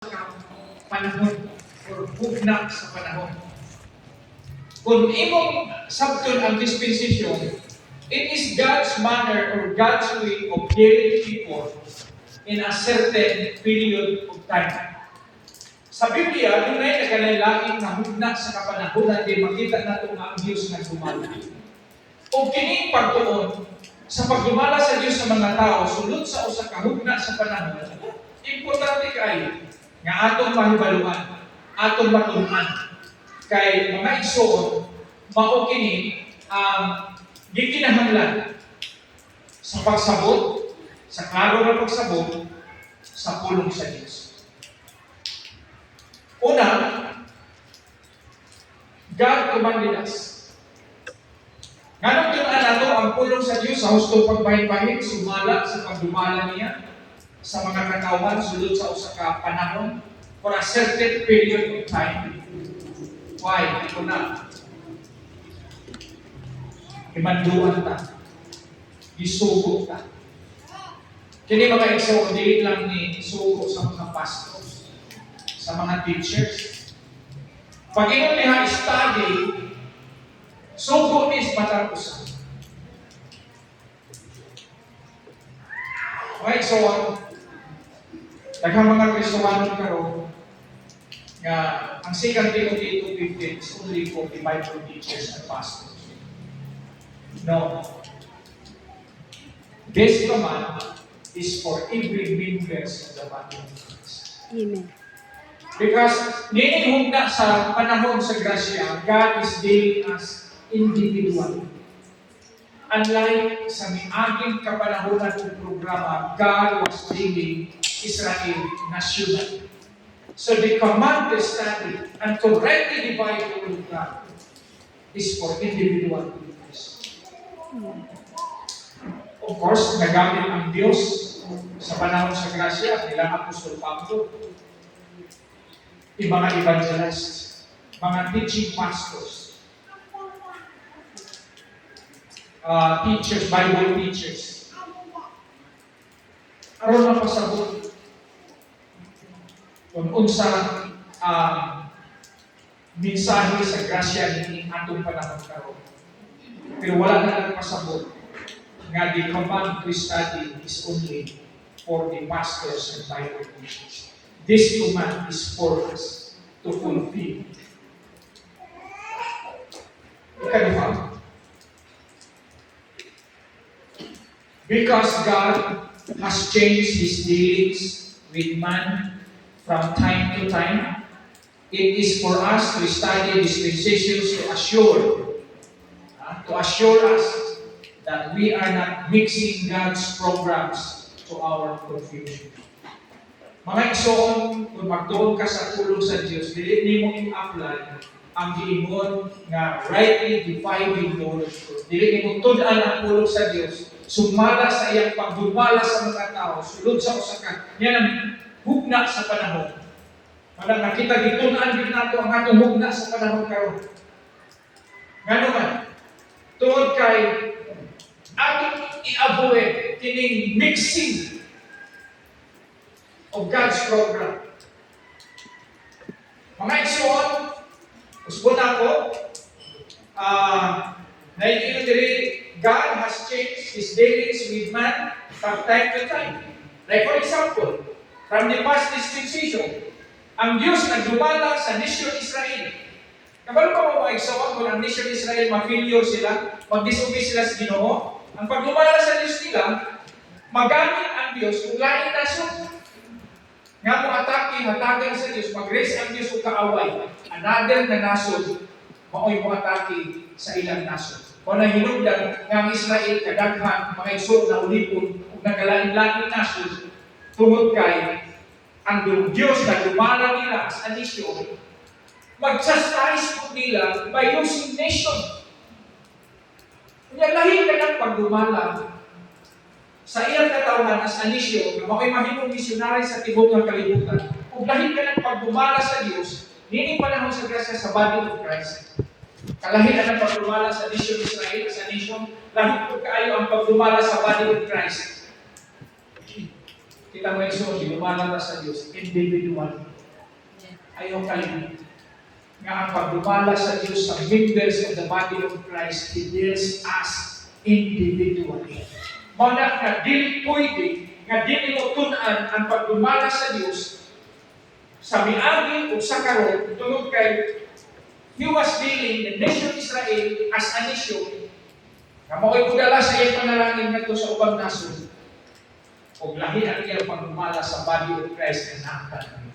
panahon or hugna sa panahon. Kung imong sabton ang dispensation, it is God's manner or God's way of dealing people in a certain period of time. Sa Biblia, doon ay nagkalain na hugna sa kapanahonan din makita nato nga ang Diyos nga gumala. O kining pagtuon sa pagdumala sa Diyos sa mga tao sulod sa usa ka hugna sa panahon, importante kayo nga atong mahibaluan, atong matunan kay mga igsoon mao kini ang gikinahanglan sa pagsabot, sa klaro nga pagsabot sa pulong sa Diyos. Una, God commanded us. Nganong tunan nato ang pulong sa Diyos sa hustong pagbahin-bahin, sumala sa pagdumala niya sa mga katawan sulod sa usa ka panahon for a certain period of time. Why? Ito na. Imanduan ta. Isugo ta. Kini mga igsoon, dili lang ni isugo sa mga pastors, sa mga teachers. Pag ingon niya study, sugo ni matapusan. Mga igsoon, daghang mga Kristohanon karon nga ang 2 Timothy 2:15 is only for the Bible teachers and pastors. No. This command is for every members of the body of Christ. Amen. Because ninihugna sa panahon sa grasya, God is dealing us individually. Unlike sa miaging kapanahonan ng programa, God was dealing Israel national. So the command to study and to rightly divide the word of God is for individual believers. Of course, nagamit ang Diyos sa panahon sa grasya, nilang Apostol Pablo, yung mga evangelists, mga teaching pastors, teachers, Bible teachers. Aron na pasabot kung unsa mensahe sa grasya ni atong panahon karon. Pero wala na lang pasabot nga the command to study is only for the pastors and Bible teachers. This command is for us to fulfill. Ikalawa, because God has changed His dealings with man from time to time, it is for us to study dispensations to assure us that we are not mixing God's programs to our confusion. Mga igsoon, kung magtuon ka sa pulong sa Diyos, dili nimo i-apply ang giingon nga rightly dividing the word of truth. Dili nimo tun-an ang pulong sa Diyos, sumala sa iyang pagdumala sa mga tao, sulod sa usa ka. Yan ang hugna sa panahon. Wala nakita gitun-an din nato ang atong hugna sa panahon karon. Ngano man, tungod kay atong i-avoid kining mixing of God's program. Mga igsoon, usbon ako, naiingon diri, God has changed His dealings with man from time to time. Like for example, from the past dispensation, ang Diyos nagdumala sa Nation Israel. Kabalo pa mga igsoon kung ang Nation Israel ma-failure sila, mag-disobey sila sa Ginoo, ang pagdumala sa Diyos nila, magamit ang Diyos kung lain nasod. Nga mo hatagan sa Diyos, mag-raise ang Diyos o kaaway. Another na nasod, mao'y mo atake sa ilang nasod. Kung nahinugdan nga ang Israel, kadaghan, mga iso na ulipon, kung nagalain-laing nasod, tungod kay ang Diyos na lumala nila sa nisyon, mag-chastise po nila by using nation. Kaya lahi ka ng pagdumala sa iyang katawhan as anisyo, na mako'y mahimong misyonary sa tibok ng kalibutan, kung lahi ka ng pagdumala sa Diyos, nini panahon sa grasya sa body of Christ. Kalahi na ng pagdumala sa nation Israel, sa nation, lahi po kaayo ang pagdumala sa body of Christ. Kita mo yung lumala na sa Diyos, individual. ayaw kalimutan nga ang pagdumala sa Diyos sa members of the body of Christ, He deals us individually. Mana nga dili pwede, nga dili mo tunan ang pagdumala sa Diyos sa miagi o sa karon tungod kay He was dealing the nation Israel as a nation nga mao'y pudala sa iyang panalangin ngadto sa ubang nasod o lahi ang iyang pagdumala sa body of Christ na nakan.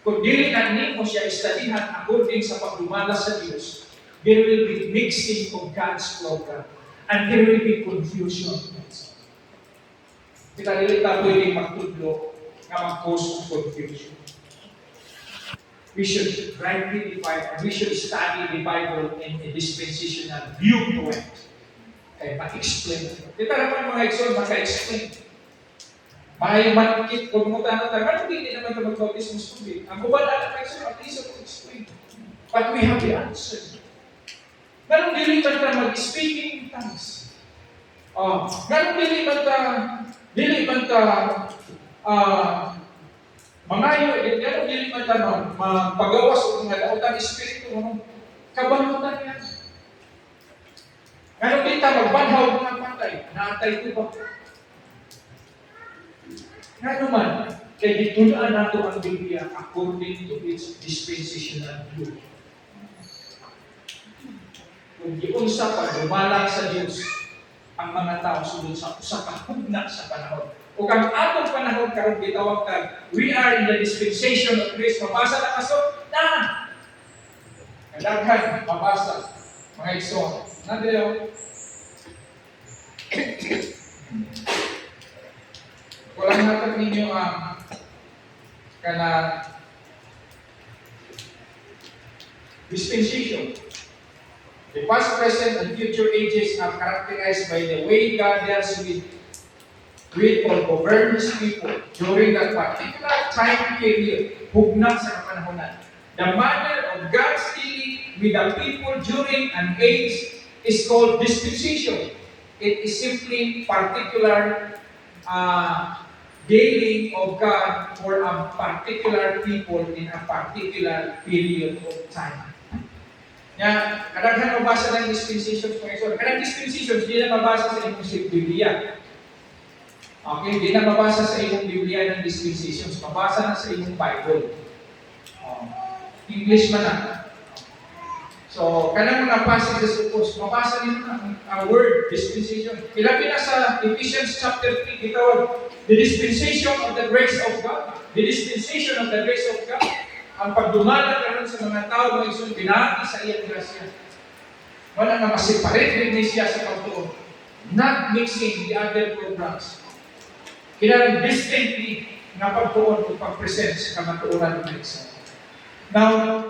Kung dili na nimo siya istadihan according sa pagdumala sa Diyos, there will be mixing of God's program and there will be confusion. Kita dili ta pwedeng magtudlo nga mag-cause of confusion. We should rightly define and we should study the Bible in a dispensational viewpoint. Kaya ma-explain. Kita naman mga exon, maka-explain. May manikit kung mo tanong na, hindi naman ito mag-baptism student. Ang kubala na exon, at least ako explain. But we have the answer. Ganong dili man ta mag-speaking in tongues. Ganong dili man ta mangayo, ganong dili man ta magpagawas o mga dautan espiritu, kabalutan yan. Ganong dili ta magbanhaw mga patay, naatay ko ba? Nga naman, kaya ditulaan nato ang Biblia according to its dispensational view. Kung giunsa pa dumalang sa Diyos ang mga tao sulod sa usa ka hugna sa panahon. O kang atong panahon karon gitawag kag we are in the dispensation of grace. Mabasa na kaso na. Kadaghan mabasa mga igsoon. Nandito. Walang hatag ninyo ang kana dispensation. The past, present, and future ages are characterized by the way God deals with or governs people during that particular time period, hugna sa kapanahonan. The manner of God's dealing with the people during an age is called dispensation. It is simply particular dealing of God for a particular people in a particular period of time. Nga, kadaghan mabasa ng dispensations mga iso. Kadang dispensations, di na mabasa sa imong Biblia. Okay, di na mabasa sa imong Biblia ng dispensations. Mabasa na sa imong Bible. English man na. So, kanang mga passages suppose, mabasa nito ang word, dispensation. Ilabi na sa Ephesians chapter 3, itawag, the dispensation of the grace of God. The dispensation of the grace of God. Ang pagdumala karon sa mga tao mga isun, pinagi sa iyang grasya. Wala na masiparate rin siya sa pagtuon. Not mixing the other programs. Kailangan distinctly na pagtuon o pag-present sa kamatuoran ng isa. Now,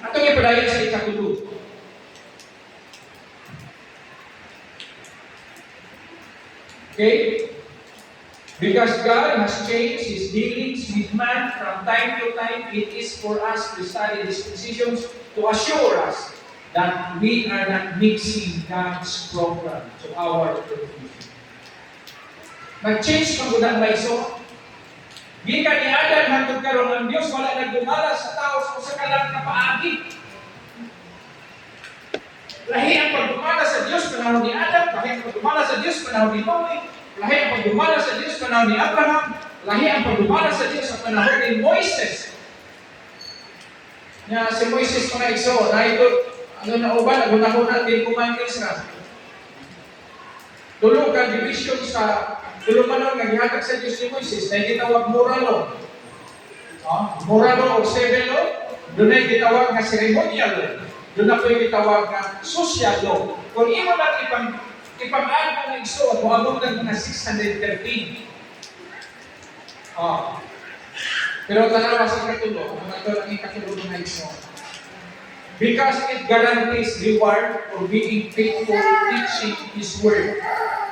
atong ipadayon sa ikatulo. Okay? Because God has changed His dealings with man from time to time, it is for us to study dispensations to assure us that we are not mixing God's program to our confusion. Nag-change kung unang may so. Di ka ni Adam hanggang karon ang Diyos wala nagdumala sa tao sa kalang kapaagi. Lahi ang pagdumala sa Diyos panahon ni Adam, lahi ang pagdumala sa Diyos panahon ni Noe, lahi ang pagdumala sa Diyos panahon ni Abraham, lahi ang pagdumala sa Diyos sa panahon ni Moises. Nya si Moises mga igsoon, na ito, na uban, naguna-una din kumain ka Israel. Tulog ang division sa tulumanon nga gihatag sa Diyos ni Moises na gitawag moralo. Moralo o civil law, doon ay gitawag nga ceremonial law. Doon na po yung gitawag nga social law. Kung imo lang ipang-add mo ng igsoon, muabot ng mga 613. Pero tanawa sa katulo, ang ito ang ikatulo ng igsoon. Because it guarantees reward for being faithful, teaching His word,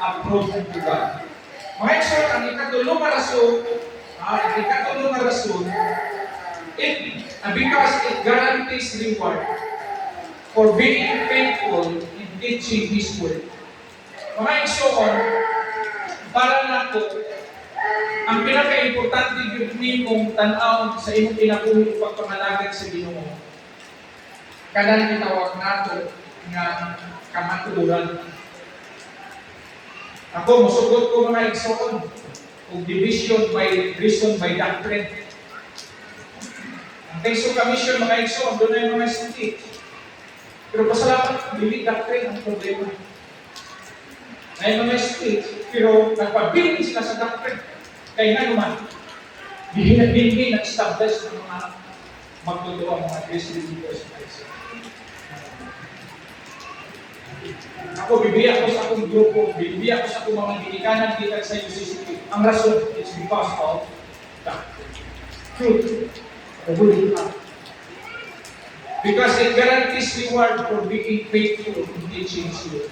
approved to God. Mga igsoon, ang ikatulong na rason, because it guarantees reward for being faithful in teaching His word. Mga igsoon, para na po, ang pinaka-importante yung mong tanaw sa imong kinabuhi o pagpamalagad sa Ginoo. Kanang gitawag nato nga kamatuoran. Ako, musugot ko mga igsoon o division by reason by doctrine. Ang text of commission mga igsoon, doon na yung mga state. Pero pasalamat, dili doctrine ang problema. Ay mga state, pero nagpabiling sila sa doctrine. Kaya nga naman, hindi nag-establish ng mga magtuturo ang mga Christian leaders. Ako, bibiyak ko sa akong grupo, bibiyak ko sa akong mga ginikanan kita sa UCCP. Ang rason is because of doctrine. Truth. Because it guarantees reward for being faithful in teaching you.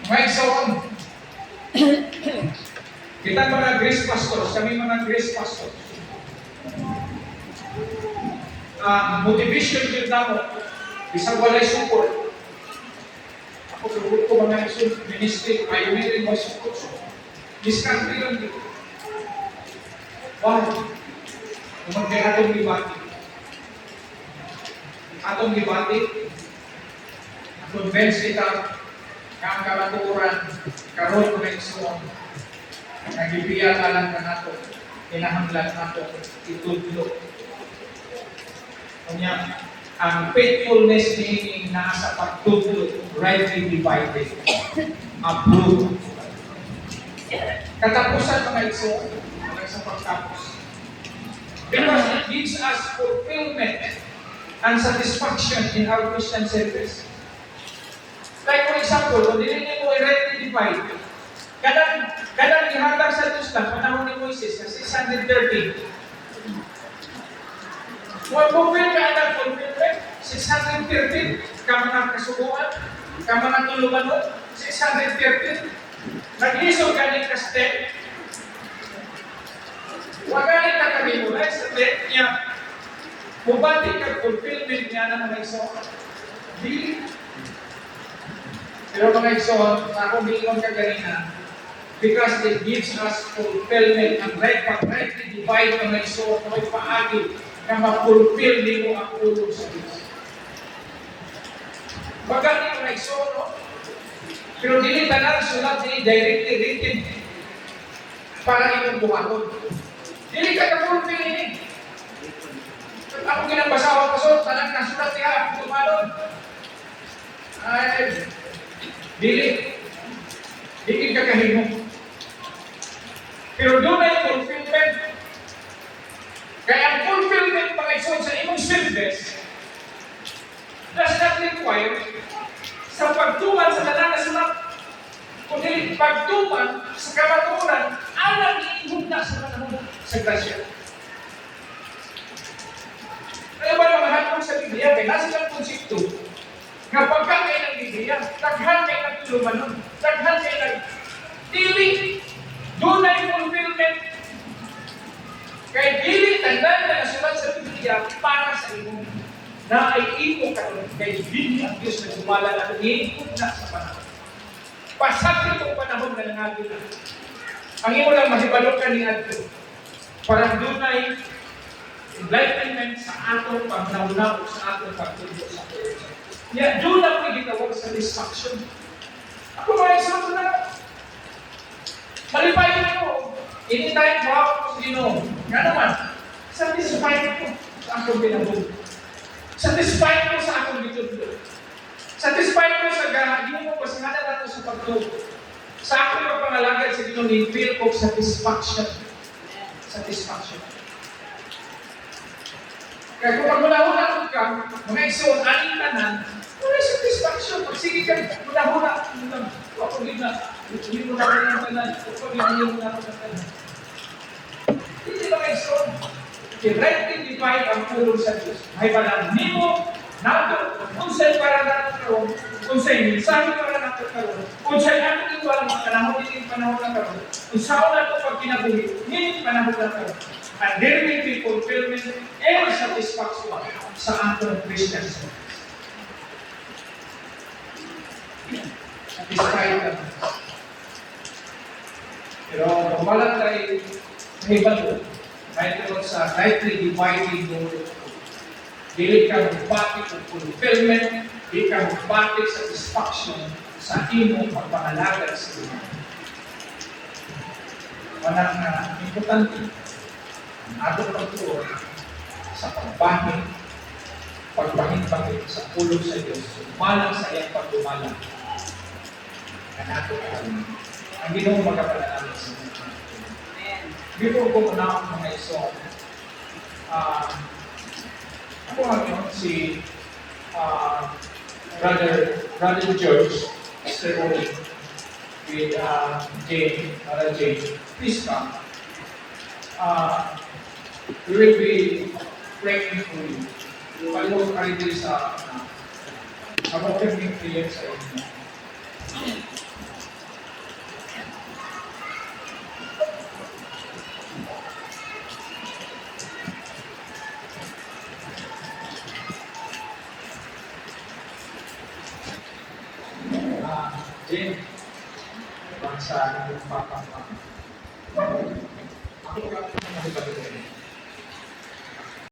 May soon. Kita mga grace pastors, kami mga grace pastors. Motivation din namin, isang walay support. Ako support ko mga ministry, pioneering my support. This country lang dito. Why? Kung atong libati. Atong libati, convince kita, ang kalaturan, karon na isuon. Nagibiya ka lang na nato, kinahanglan nato, itudlo. Kanya, ang faithfulness ni nasa pagtudlo, rightly divided, approved. Katapusan mga isuon, mga sa pagtapos. Because it gives us fulfillment and satisfaction in our Christian service. Like for example, kung dili mo i-rightly divide, kadang ihatag sa Diyos lang, panahon ni Moises, na 630. Kung fulfill ka na fulfillment, 613, ka mga kasubuan, ka mga tulumanon, 613. Nag-isog ka ni Kastel, huwag ka rin nakabimulay sa step niya, mubati ka fulfillment niya na mga iso. Dili. Pero mga iso, ako bilingon ka ganina, because it gives us fulfillment and rightly divide ang mga iso, may paagi na ma-fulfill din mo ang ulo sa Diyos. Bagay yung mga iso, no? Pero dili tanan sulat ni directly written para inyong buhaton. Dili ka ka-fulfill ini. Ako ginambasawa pa so, tanan na sulat niya, tumalon. Ay, dili. Dili ka kahimo. Pero doon ay fulfillment. Kaya ang fulfillment mga ison sa imong service does not require sa pagtuman sa tanan na sulat. Kundi pagtuman sa kamaturan, alam iihod na sa panahon sa grasya. Kaya ba mga hatong sa Biblia, kaya nasa lang konsepto, nga pagka kayo ng Biblia, taghan kayo ng tulumanon, taghan kayo ng dili, doon ay fulfillment. Kaya dili, tandaan na nasulat sa Biblia para sa imo, na ay imo karon kay dili ang Diyos na gumala na iihod na sa panahon. Pasag itong panahon na nangabi na. Ang imo lang mahibalok ka ni Adto, para doon ay enlightenment sa atong pagnaunao, sa atong pagtubo sa Diyos. Yeah, doon na po gitawag sa satisfaction. Ako mga isang na, malipayin ko, anytime mo ako sa Ginoo. Nga naman, satisfied ko sa akong binabog. Satisfied ko sa akong bitudlo. Satisfied ko sa hindi mo pasingalan nato sa pagtubo. Sa akong pagpangalagad sa Ginoo, ni feel of satisfaction. Satisfaction. Kaya kung magmula-hula ka, mga isuon, aning tanan, wala satisfaction. Pag sige ka, mula-hula, ako gina, hindi mo na rin ang tanan, ako hindi mo na rin ang tanan. Hindi mga isuon, i-rightly divide ang tulong sa Diyos. May palang nimo, nato, kung sa'yo para nato karoon, kung sa'yo mensahe para nato karoon, kung sa'yo nato ito ang panahon din panahon na karoon, kung sa'yo nato pag kinabuhi, hindi panahon na karoon. And there will be fulfillment and satisfaction sa atong Christian service. Satisfied ka. Pero wala tayo mahibalo. Kahit ito sa rightly dividing the word of truth. Dili ka magbatik ng fulfillment, dili ka magbatik sa satisfaction sa imong pagpangalagad sa Diyos. Wala nga importante ang ato pagtuon sa pagbahin-bahin sa pulong sa Diyos. Malang sa iyang pagdumalang. Kanato ang Ginoo magapanalangin sa mga. Before ko na ang mga iso, ako ngayon si Brother George, Mr. Oli, with Jane, Jane, please come. We will be praying for you. Paano kayo din sa about every prayer sa inyo. Jane, bangsa ng papa.